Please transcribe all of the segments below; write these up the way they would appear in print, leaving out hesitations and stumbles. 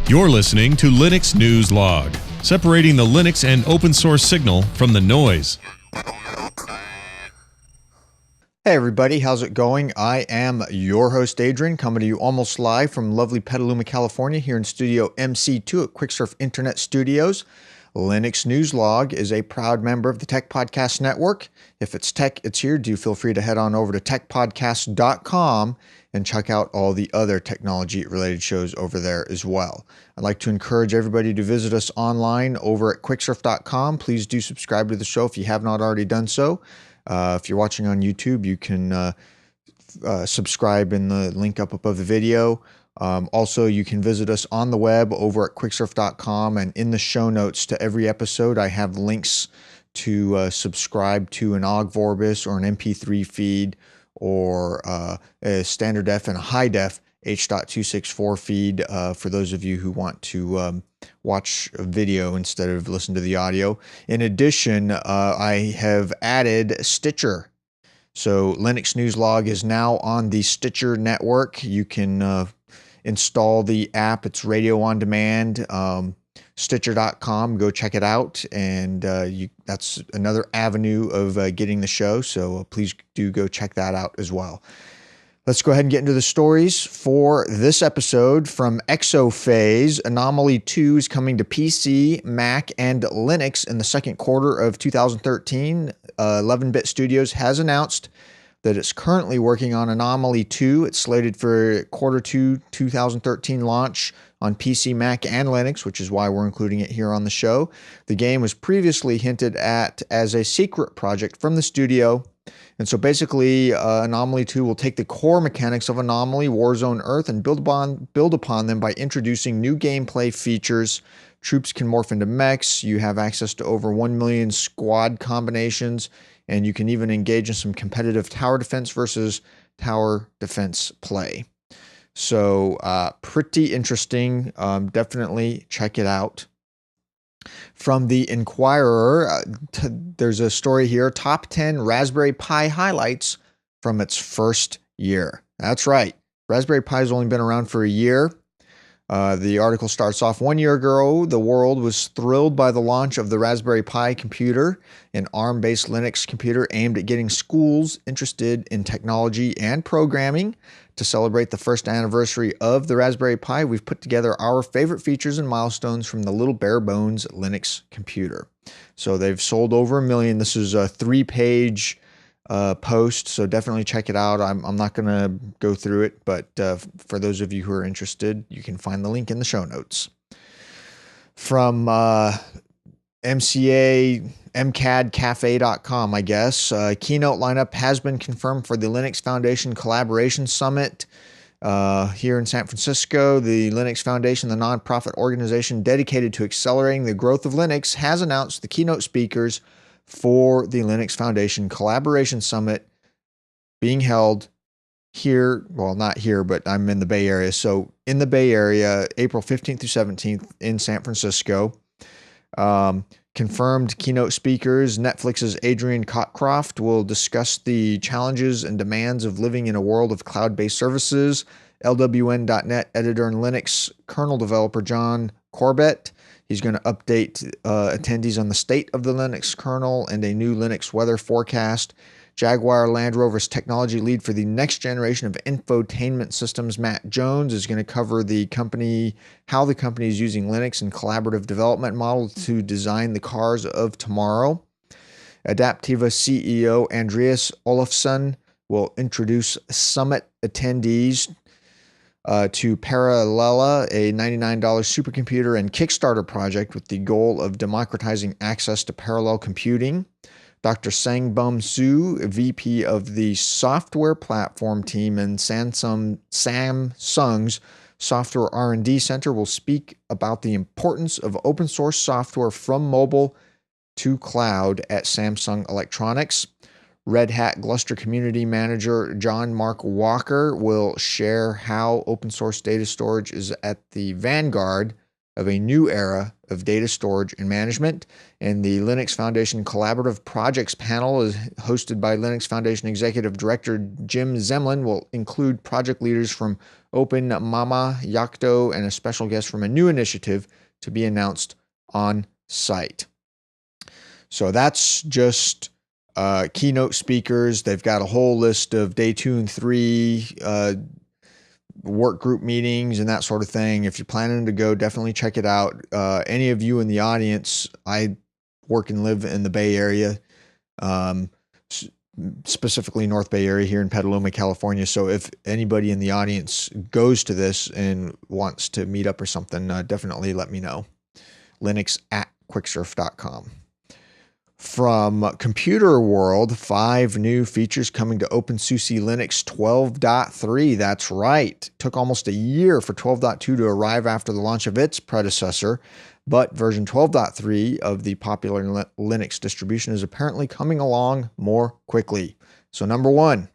You're listening to Linux News Log, separating the Linux and open source signal from the noise. Hey everybody, how's it going? I am your host Adrian, coming to you almost live from lovely Petaluma, California, here in Studio MC2 at Quicksurf Internet Studios. Linux News Log is a proud member of the Tech Podcast Network. If it's tech, it's here. Do feel free to head on over to techpodcast.com and check out all the other technology-related shows over there as well. I'd like to encourage everybody to visit us online over at quicksurf.com. Please do subscribe to the show if you have not already done so. If you're watching on YouTube, you can subscribe in the link up above the video. Also, you can visit us on the web over at quicksurf.com, and in the show notes to every episode, I have links to subscribe to an OGG Vorbis or an MP3 feed or a standard def and a high def H.264 feed for those of you who want to watch a video instead of listen to the audio. In addition, I have added Stitcher. So Linux News Log is now on the Stitcher network. You can install the app. It's radio on demand. Stitcher.com. Go check it out. And that's another avenue of getting the show. So please do go check that out as well. Let's go ahead and get into the stories for this episode. From Exophase, Anomaly 2 is coming to PC, Mac, and Linux in the second quarter of 2013. 11-Bit Studios has announced that it's currently working on Anomaly 2. It's slated for quarter 2 2013 launch on PC, Mac, and Linux, which is why we're including it here on the show. The game was previously hinted at as a secret project from the studio. And so basically, Anomaly 2 will take the core mechanics of Anomaly, Warzone Earth, and build upon them by introducing new gameplay features. Troops can morph into mechs. You have access to over 1 million squad combinations, and you can even engage in some competitive tower defense versus tower defense play. So pretty interesting. Definitely check it out. From the Inquirer, there's a story here, top 10 Raspberry Pi highlights from its first year. That's right. Raspberry Pi has only been around for a year. The article starts off, 1 year ago, the world was thrilled by the launch of the Raspberry Pi computer, an ARM-based Linux computer aimed at getting schools interested in technology and programming. To celebrate the first anniversary of the Raspberry Pi, we've put together our favorite features and milestones from the little bare bones Linux computer. So they've sold over 1 million. This is a 3-page post, so definitely check it out. I'm not going to go through it, but for those of you who are interested, you can find the link in the show notes. From MCADcafe.com, I guess. Keynote lineup has been confirmed for the Linux Foundation Collaboration Summit here in San Francisco. The Linux Foundation, the nonprofit organization dedicated to accelerating the growth of Linux, has announced the keynote speakers for the Linux Foundation Collaboration Summit being held here, well, not here, but I'm in the Bay Area. So in the Bay Area, April 15th through 17th in San Francisco. Confirmed keynote speakers, Netflix's Adrian Cockcroft will discuss the challenges and demands of living in a world of cloud-based services. LWN.net editor and Linux kernel developer John Corbett. He's going to update attendees on the state of the Linux kernel and a new Linux weather forecast. Jaguar Land Rover's technology lead for the next generation of infotainment systems, Matt Jones, is going to cover how the company is using Linux and collaborative development model to design the cars of tomorrow. Adaptiva CEO Andreas Olofsson will introduce summit attendees to Parallella, a $99 supercomputer and Kickstarter project with the goal of democratizing access to parallel computing. Dr. Sangbum Su, VP of the software platform team in Samsung's Software R&D Center, will speak about the importance of open source software from mobile to cloud at Samsung Electronics. Red Hat Gluster Community Manager John Mark Walker will share how open source data storage is at the vanguard of a new era of data storage and management. And the Linux Foundation Collaborative Projects panel is hosted by Linux Foundation Executive Director Jim Zemlin, will include project leaders from Open Mama, Yocto, and a special guest from a new initiative to be announced on site. So that's just keynote speakers. They've got a whole list of day 2 and 3 work group meetings and that sort of thing. If you're planning to go, definitely check it out. Any of you in the audience, I work and live in the Bay Area, specifically North Bay Area here in Petaluma, California. So if anybody in the audience goes to this and wants to meet up or something, definitely let me know. Linux@quicksurf.com. From Computer World, 5 new features coming to openSUSE Linux 12.3. That's right. It took almost a year for 12.2 to arrive after the launch of its predecessor, but version 12.3 of the popular Linux distribution is apparently coming along more quickly. So number 1,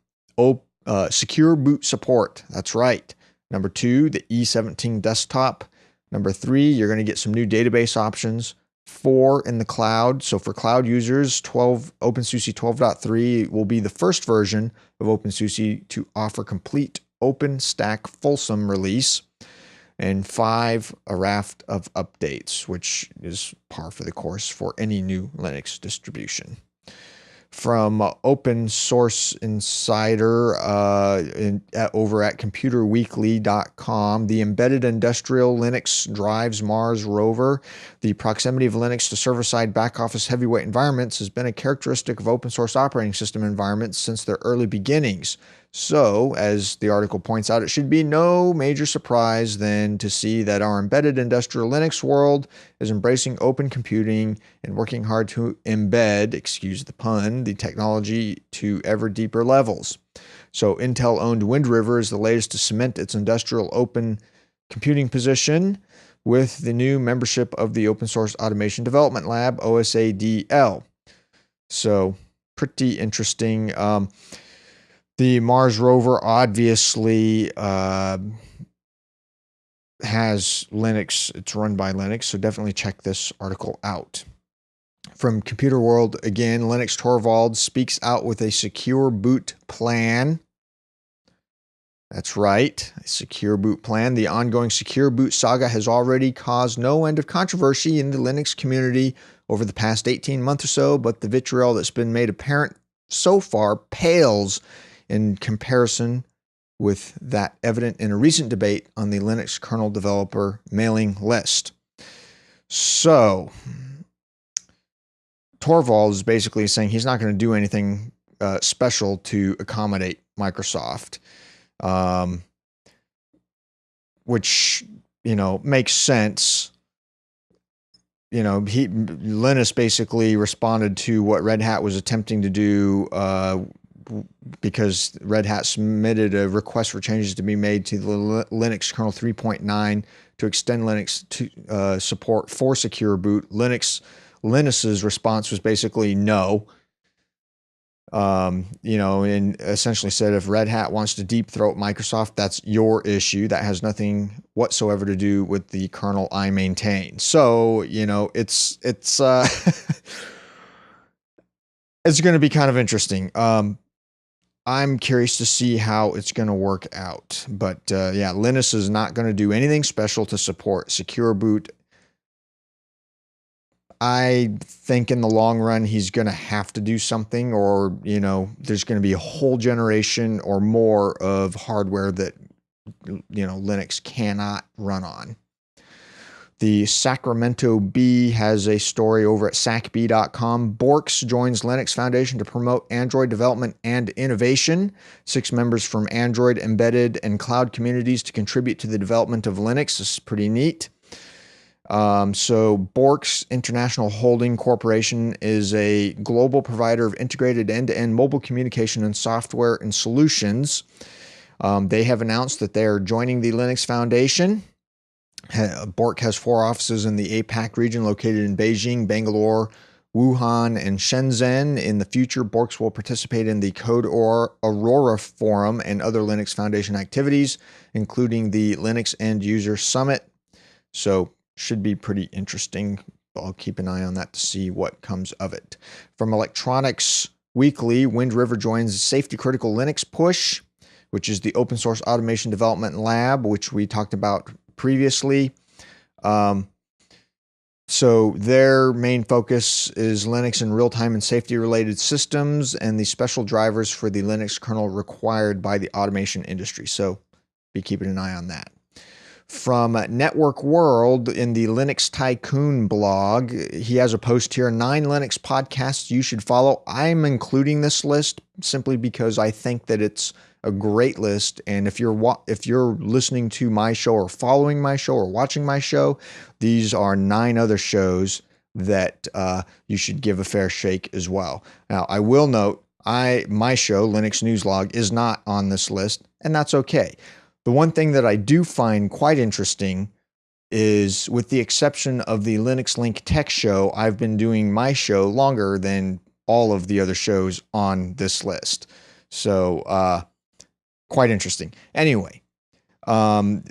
secure boot support. That's right. Number 2, the E17 desktop. Number 3, you're going to get some new database options. 4 in the cloud. So for cloud users, openSUSE 12.3 will be the first version of openSUSE to offer complete OpenStack fulsome release. And 5, a raft of updates, which is par for the course for any new Linux distribution. From Open Source Insider over at computerweekly.com, the embedded industrial Linux drives Mars Rover. The proximity of Linux to server-side back-office heavyweight environments has been a characteristic of open source operating system environments since their early beginnings. So, as the article points out, it should be no major surprise then to see that our embedded industrial Linux world is embracing open computing and working hard to embed, excuse the pun, the technology to ever deeper levels. So Intel-owned Wind River is the latest to cement its industrial open computing position with the new membership of the Open Source Automation Development Lab, OSADL. So pretty interesting. The Mars Rover obviously has Linux. It's run by Linux, so definitely check this article out. From Computer World, again, Linus Torvalds speaks out with a secure boot plan. That's right, a secure boot plan. The ongoing secure boot saga has already caused no end of controversy in the Linux community over the past 18 months or so, but the vitriol that's been made apparent so far pales in comparison with that evident in a recent debate on the Linux kernel developer mailing list. So, Torvalds is basically saying he's not going to do anything special to accommodate Microsoft, which, makes sense. Linus basically responded to what Red Hat was attempting to do because Red Hat submitted a request for changes to be made to the Linux kernel 3.9 to extend Linux to support for secure boot. Linus's response was basically no. And essentially said if Red Hat wants to deep throat Microsoft, that's your issue. That has nothing whatsoever to do with the kernel I maintain. So, it's it's going to be kind of interesting. I'm curious to see how it's going to work out. But Linus is not going to do anything special to support secure boot. I think in the long run, he's going to have to do something, or, there's going to be a whole generation or more of hardware that, Linux cannot run on. The Sacramento Bee has a story over at sacbee.com. Borqs joins Linux Foundation to promote Android development and innovation. 6 members from Android, embedded, and cloud communities to contribute to the development of Linux. This is pretty neat. So Borqs International Holding Corporation is a global provider of integrated end-to-end mobile communication and software and solutions. They have announced that they are joining the Linux Foundation. Borqs has 4 offices in the APAC region located in Beijing, Bangalore, Wuhan, and Shenzhen. In the future, Borqs will participate in the Code Aurora Forum and other Linux Foundation activities, including the Linux End User Summit. So should be pretty interesting. I'll keep an eye on that to see what comes of it. From Electronics Weekly, Wind River joins Safety Critical Linux Push, which is the open source automation development lab, which we talked about previously. So their main focus is Linux and real-time and safety-related systems and the special drivers for the Linux kernel required by the automation industry. So be keeping an eye on that. From Network World in the Linux Tycoon blog, he has a post here, 9 Linux podcasts you should follow. I'm including this list simply because I think that it's a great list. And if you're listening to my show or following my show or watching my show, these are 9 other shows that you should give a fair shake as well. Now, I will note, my show, Linux News Log, is not on this list, and that's okay. The one thing that I do find quite interesting is, with the exception of the Linux Link Tech show, I've been doing my show longer than all of the other shows on this list. So, quite interesting. Anyway,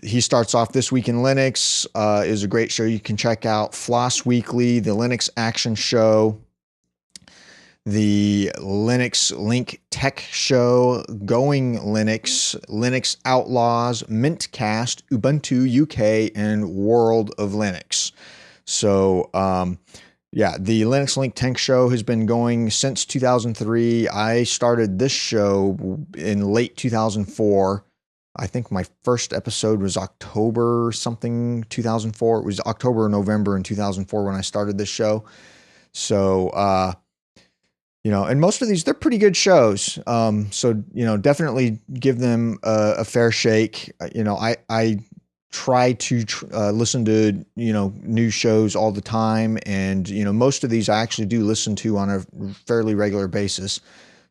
he starts off This Week in Linux is a great show you can check out. Floss Weekly, the Linux Action Show, the Linux Link Tech Show, Going Linux, Linux Outlaws, Mintcast, Ubuntu UK, and World of Linux. So, yeah, the Linux Link Tech Show has been going since 2003. I started this show in late 2004. I think my first episode was October something 2004. It was October or November in 2004 when I started this show. So, and most of these, they're pretty good shows. So, definitely give them a fair shake. I try to listen to, new shows all the time. And, most of these I actually do listen to on a fairly regular basis.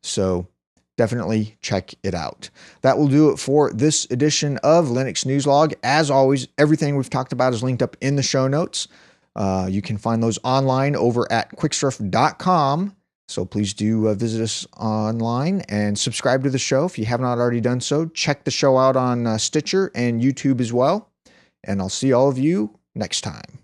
So definitely check it out. That will do it for this edition of Linux News Log. As always, everything we've talked about is linked up in the show notes. You can find those online over at quicksurf.com. So please do visit us online and subscribe to the show if you have not already done so. Check the show out on Stitcher and YouTube as well. And I'll see all of you next time.